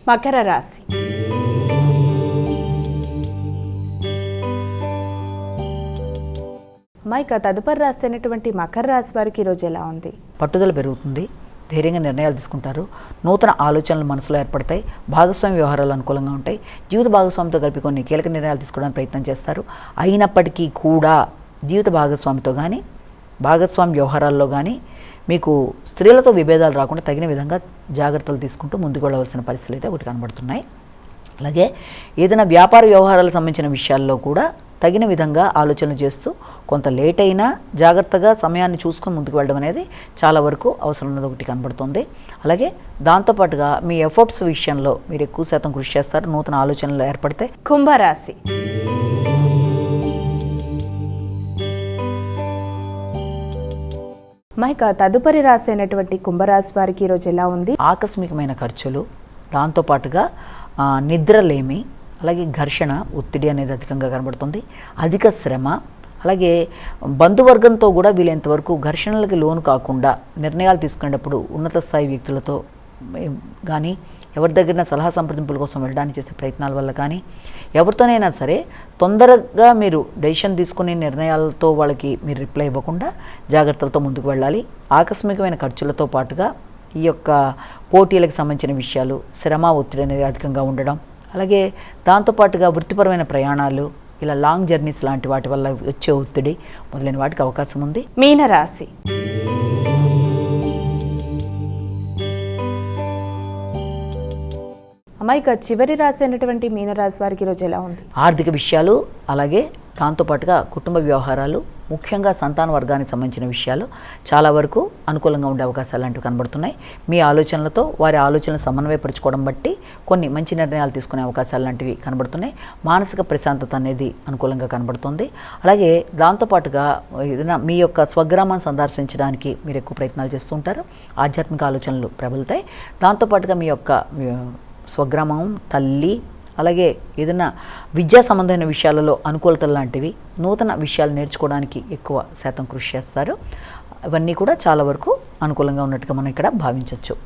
మకర రాశి. మైక తదుపరి రాశి అయినటువంటి మకర రాశి వారికి ఈరోజు ఎలా ఉంది? పట్టుదల పెరుగుతుంది, ధైర్యంగా నిర్ణయాలు తీసుకుంటారు, నూతన ఆలోచనలు మనసులో ఏర్పడతాయి, భాగస్వామి వ్యవహారాలు అనుకూలంగా ఉంటాయి, జీవిత భాగస్వామితో కలిపి కొన్ని కీలక నిర్ణయాలు తీసుకోవడానికి ప్రయత్నం చేస్తారు. అయినప్పటికీ కూడా జీవిత భాగస్వామితో కానీ భాగస్వామి వ్యవహారాల్లో కానీ మీకు స్త్రీలతో విభేదాలు రాకుండా తగిన విధంగా జాగ్రత్తలు తీసుకుంటూ ముందుకు వెళ్ళవలసిన పరిస్థితులు అయితే ఒకటి కనబడుతున్నాయి. అలాగే ఏదైనా వ్యాపార వ్యవహారాలకు సంబంధించిన విషయాల్లో కూడా తగిన విధంగా ఆలోచనలు చేస్తూ కొంత లేట్ అయినా జాగ్రత్తగా సమయాన్ని చూసుకొని ముందుకు వెళ్ళడం అనేది చాలా వరకు అవసరం ఉన్నది ఒకటి కనబడుతుంది. అలాగే దాంతోపాటుగా మీ ఎఫర్ట్స్ విషయంలో మీరు ఎక్కువ శాతం కృషి చేస్తారు, నూతన ఆలోచనలు ఏర్పడతాయి. కుంభరాశి. మైక తదుపరి రాశి అయినటువంటి కుంభరాశి వారికి ఈరోజు ఎలా ఉంది? ఆకస్మికమైన ఖర్చులు, దాంతోపాటుగా నిద్రలేమి, అలాగే ఘర్షణ, ఒత్తిడి అనేది అధికంగా కనబడుతుంది. అధిక శ్రమ, అలాగే బంధువర్గంతో కూడా వీలైనంతవరకు ఘర్షణలకి లోను కాకుండా నిర్ణయాలు తీసుకునేటప్పుడు ఉన్నత స్థాయి వ్యక్తులతో కానీ ఎవరి దగ్గర సలహా సంప్రదింపుల కోసం వెళ్ళడానికి చేసే ప్రయత్నాల వల్ల కానీ ఎవరితోనైనా సరే తొందరగా మీరు డెసిషన్ తీసుకునే నిర్ణయాలతో వాళ్ళకి మీరు రిప్లై ఇవ్వకుండా జాగ్రత్తలతో ముందుకు వెళ్ళాలి. ఆకస్మికమైన ఖర్చులతో పాటుగా ఈ యొక్క పోటీలకు సంబంధించిన విషయాలు, శ్రమ, ఒత్తిడి అనేది అధికంగా ఉండడం, అలాగే దాంతోపాటుగా వృత్తిపరమైన ప్రయాణాలు, ఇలా లాంగ్ జర్నీస్ లాంటి వాటి వల్ల వచ్చే ఒత్తిడి మొదలైన వాటికి అవకాశం ఉంది. మీనరాశి. అమ్మాయిక చివరి రాశి అయినటువంటి మీనరాశి వారికి ఈరోజు ఎలా ఉంది? ఆర్థిక విషయాలు, అలాగే దాంతోపాటుగా కుటుంబ వ్యవహారాలు, ముఖ్యంగా సంతాన వర్గానికి సంబంధించిన విషయాలు చాలా వరకు అనుకూలంగా ఉండే అవకాశాలు లాంటివి కనబడుతున్నాయి. మీ ఆలోచనలతో వారి ఆలోచనలు సమన్వయపరుచుకోవడం బట్టి కొన్ని మంచి నిర్ణయాలు తీసుకునే అవకాశాలు లాంటివి కనబడుతున్నాయి. మానసిక ప్రశాంతత అనేది అనుకూలంగా కనబడుతుంది. అలాగే దాంతోపాటుగా ఏదైనా మీ యొక్క స్వగ్రామాన్ని సందర్శించడానికి మీరు ఎక్కువ ప్రయత్నాలు చేస్తూ ఉంటారు. ఆధ్యాత్మిక ఆలోచనలు ప్రబలుతాయి. దాంతోపాటుగా మీ యొక్క స్వగ్రామం, తల్లి, అలాగే ఏదైనా విద్యా సంబంధమైన విషయాలలో అనుకూలతలు లాంటివి, నూతన విషయాలు నేర్చుకోవడానికి ఎక్కువ శాతం కృషి చేస్తారు. అవన్నీ కూడా చాలా వరకు అనుకూలంగా ఉన్నట్టుగా మనం ఇక్కడ భావించవచ్చు.